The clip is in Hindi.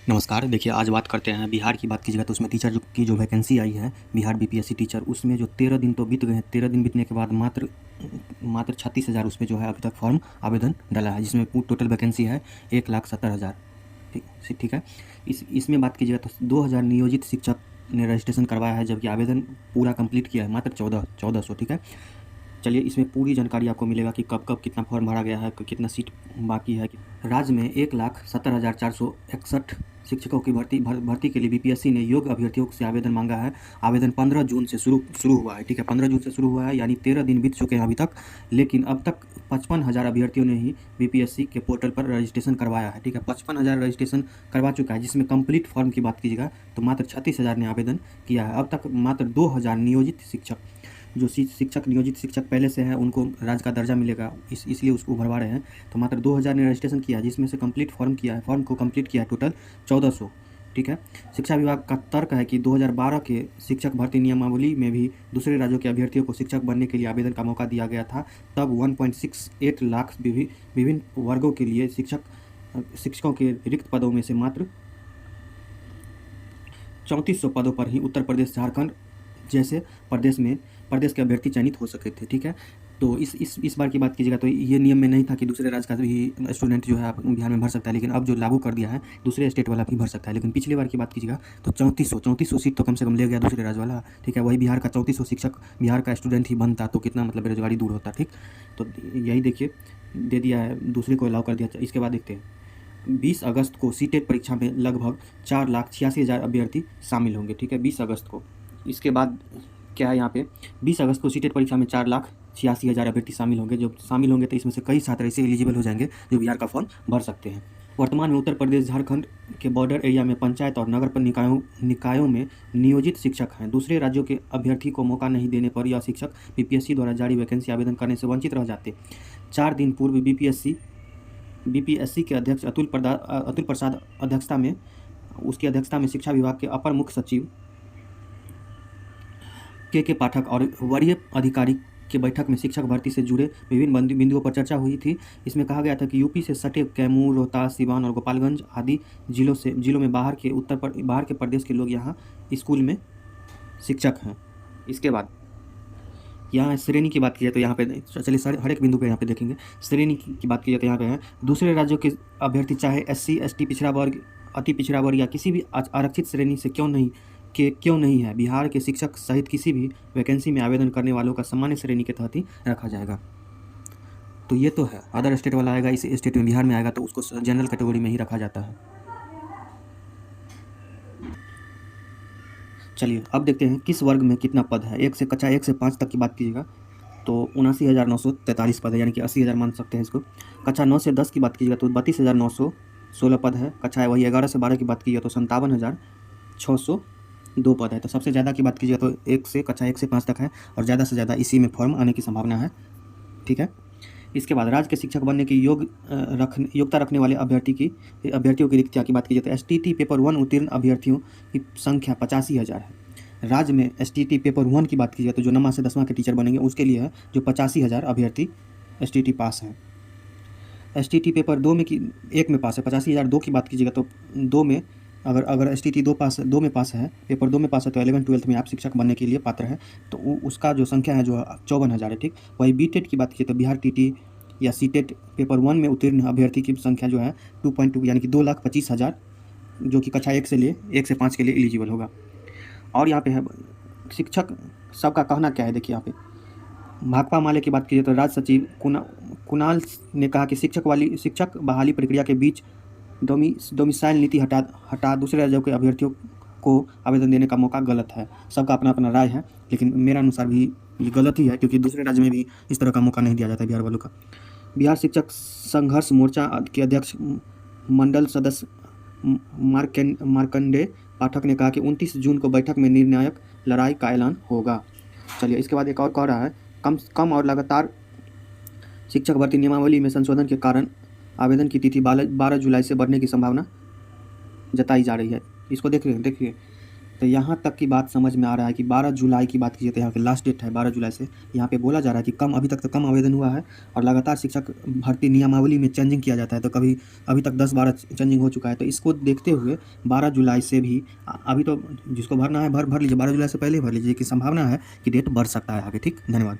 नमस्कार। देखिए, आज बात करते हैं बिहार की। बात कीजिएगा तो उसमें टीचर की जो वैकेंसी आई है बिहार बीपीएससी टीचर, उसमें जो 13 दिन तो बीत गए हैं। 13 दिन बीतने के बाद मात्र 36,000 उसमें जो है अभी तक फॉर्म आवेदन डाला है, जिसमें टोटल वैकेंसी है 1,70,000। ठीक है। इसमें बात कीजिएगा तो 2,000 नियोजित शिक्षक ने रजिस्ट्रेशन करवाया है, जबकि आवेदन पूरा कंप्लीट किया है मात्र 1400। ठीक है। चलिए, इसमें पूरी जानकारी आपको मिलेगा कि कब कब कितना फॉर्म भरा गया है, कितना सीट बाकी है। राज्य में 1,70,461 शिक्षकों की भर्ती के लिए बीपीएससी ने योग्य अभ्यर्थियों से आवेदन मांगा है। आवेदन 15 जून से शुरू हुआ है। ठीक है, 15 जून से शुरू हुआ है, यानी 13 दिन बीत चुके हैं अभी तक। लेकिन अब तक 55,000 अभ्यर्थियों ने ही बीपीएससी के पोर्टल पर रजिस्ट्रेशन करवाया है। ठीक है, 55,000 रजिस्ट्रेशन करवा चुका है, जिसमें कंप्लीट फॉर्म की बात कीजिएगा तो मात्र 36,000 ने आवेदन किया है। अब तक मात्र 2,000 नियोजित शिक्षक, जो नियोजित शिक्षक पहले से हैं, उनको राज्य का दर्जा मिलेगा, इसलिए उसको भरवा रहे हैं। तो मात्र 2,000 ने रजिस्ट्रेशन किया, जिसमें से कंप्लीट फॉर्म को कंप्लीट किया है टोटल 1,400। ठीक है। शिक्षा विभाग का तर्क है कि 2012 के शिक्षक भर्ती नियमावली में भी दूसरे राज्यों के अभ्यर्थियों को शिक्षक बनने के लिए आवेदन का मौका दिया गया था। तब 1.68 लाख विभिन्न वर्गों के लिए शिक्षकों के रिक्त पदों में से मात्र 3400 पदों पर ही उत्तर प्रदेश, झारखंड जैसे प्रदेश के अभ्यर्थी चयनित हो सके थे। ठीक है। तो इस बार की बात कीजिएगा तो ये नियम में नहीं था कि दूसरे राज्य का भी स्टूडेंट जो है आप बिहार में भर सकता है, लेकिन अब जो लागू कर दिया है दूसरे स्टेट वाला भी भर सकता है। लेकिन पिछली बार की बात कीजिएगा तो 3400 सीट तो कम से कम ले गया दूसरे राज्य वाला। ठीक है, वही बिहार का 3400 शिक्षक बिहार का स्टूडेंट ही बनता तो कितना मतलब बेरोजगारी दूर होता। ठीक, तो यही देखिए दे दिया है, दूसरे को अलाउ कर दिया। इसके बाद देखते हैं 20 अगस्त को सीटेट परीक्षा में लगभग 4,86,000 अभ्यर्थी शामिल होंगे। ठीक है, 20 अगस्त को। इसके बाद क्या है यहाँ पे, 20 अगस्त को सीटेट परीक्षा में 4,86,000 अभ्यर्थी शामिल होंगे। जो शामिल होंगे तो इसमें से कई छात्र ऐसे एलिजिबल हो जाएंगे जो बिहार का फॉर्म भर सकते हैं। वर्तमान में उत्तर प्रदेश, झारखंड के बॉर्डर एरिया में पंचायत और नगर निकायों में नियोजित शिक्षक हैं। दूसरे राज्यों के अभ्यर्थी को मौका नहीं देने पर यह शिक्षक बीपीएससी द्वारा जारी वैकेंसी आवेदन करने से वंचित रह जाते। 4 दिन पूर्व बीपीएससी के अध्यक्ष अतुल प्रसाद उसकी अध्यक्षता में शिक्षा विभाग के अपर मुख्य सचिव के पाठक और वरीय अधिकारी की बैठक में शिक्षक भर्ती से जुड़े विभिन्न बिंदुओं पर चर्चा हुई थी। इसमें कहा गया था कि यूपी से सटे कैमूर, रोहतास, सिवान और गोपालगंज आदि जिलों में बाहर के प्रदेश के लोग यहाँ स्कूल में शिक्षक हैं। इसके बाद यहाँ श्रेणी की बात की जाए तो यहाँ पे चलिए सर हर एक बिंदु पे यहाँ पे देखेंगे। श्रेणी की बात की जाए तो यहाँ पे है दूसरे राज्यों के अभ्यर्थी चाहे SC ST पिछड़ा वर्ग, अति पिछड़ा वर्ग या किसी भी आरक्षित श्रेणी से क्यों नहीं है, बिहार के शिक्षक सहित किसी भी वैकेंसी में आवेदन करने वालों का सामान्य श्रेणी के तहत ही रखा जाएगा। तो ये तो है, अदर स्टेट वाला आएगा, इस स्टेट में बिहार में आएगा तो उसको जनरल कैटेगरी में ही रखा जाता है। चलिए अब देखते हैं किस वर्ग में कितना पद है। कक्षा 1 से 5 तक की बात कीजिएगा तो 79,943 पद है, यानी कि 80,000 मान सकते हैं इसको। कक्षा 9 से 10 की बात कीजिएगा तो 32,916 पद है। कक्षा वही 11 से 12 की बात कीजिएगा तो 57,602 पद है। तो सबसे ज़्यादा की बात कीजिएगा तो कक्षा 1 से 5 तक है, और ज़्यादा से ज़्यादा इसी में फॉर्म आने की संभावना है। ठीक है। इसके बाद राज्य के शिक्षक बनने की योग्यता रखने वाले अभ्यर्थियों की रिक्तियाँ की बात कीजिए तो STT पेपर 1 उत्तीर्ण अभ्यर्थियों की संख्या 85,000 है। राज्य में STT पेपर 1 की बात कीजिए तो जो 9वां से 10वां के टीचर बनेंगे उसके लिए है जो 85,000 अभ्यर्थी STT पास हैं। STT पेपर 1 में पास है 85,000। 2 की बात कीजिएगा तो 2 में अगर STT 2 में पास है, पेपर 2 में पास है तो 11-12 में आप शिक्षक बनने के लिए पात्र हैं, तो उसका जो संख्या है जो 54,000 है। ठीक, वही BTET की बात कीजिए तो बिहार TT या CTET पेपर 1 में उत्तीर्ण अभ्यर्थी की संख्या जो है 2.2 यानी कि 2,25,000, जो कि कक्षा 1 से 5 के लिए एलिजिबल होगा। और यहाँ पे है शिक्षक सबका कहना क्या है, देखिए यहाँ पे भाकपा माले की बात कीजिए तो राज्य सचिव कुणाल ने कहा कि शिक्षक बहाली प्रक्रिया के बीच डोमिसाइल नीति हटा दूसरे राज्यों के अभ्यर्थियों को आवेदन देने का मौका गलत है। सबका अपना अपना राय है, लेकिन मेरा अनुसार भी ये गलत ही है, क्योंकि दूसरे राज्य में भी इस तरह का मौका नहीं दिया जाता बिहार वालों का। बिहार शिक्षक संघर्ष मोर्चा के अध्यक्ष मंडल सदस्य मार्कंडे पाठक ने कहा कि 29 जून को बैठक में निर्णायक लड़ाई का ऐलान होगा। चलिए इसके बाद एक और कह रहा है कम और लगातार शिक्षक भर्ती नियमावली में संशोधन के कारण आवेदन की तिथि 12 जुलाई से बढ़ने की संभावना जताई जा रही है। इसको देखिए तो यहाँ तक की बात समझ में आ रहा है कि 12 जुलाई की बात कीजिए तो यहाँ पे लास्ट डेट है 12 जुलाई से। यहाँ पे बोला जा रहा है कि अभी तक तो कम आवेदन हुआ है और लगातार शिक्षक भर्ती नियमावली में चेंजिंग किया जाता है, तो कभी अभी तक 10-12 चेंजिंग हो चुका है। तो इसको देखते हुए 12 जुलाई से भी अभी तो जिसको भरना है भर लीजिए, 12 जुलाई से पहले ही भर लीजिए कि संभावना है कि डेट बढ़ सकता है आगे। ठीक, धन्यवाद।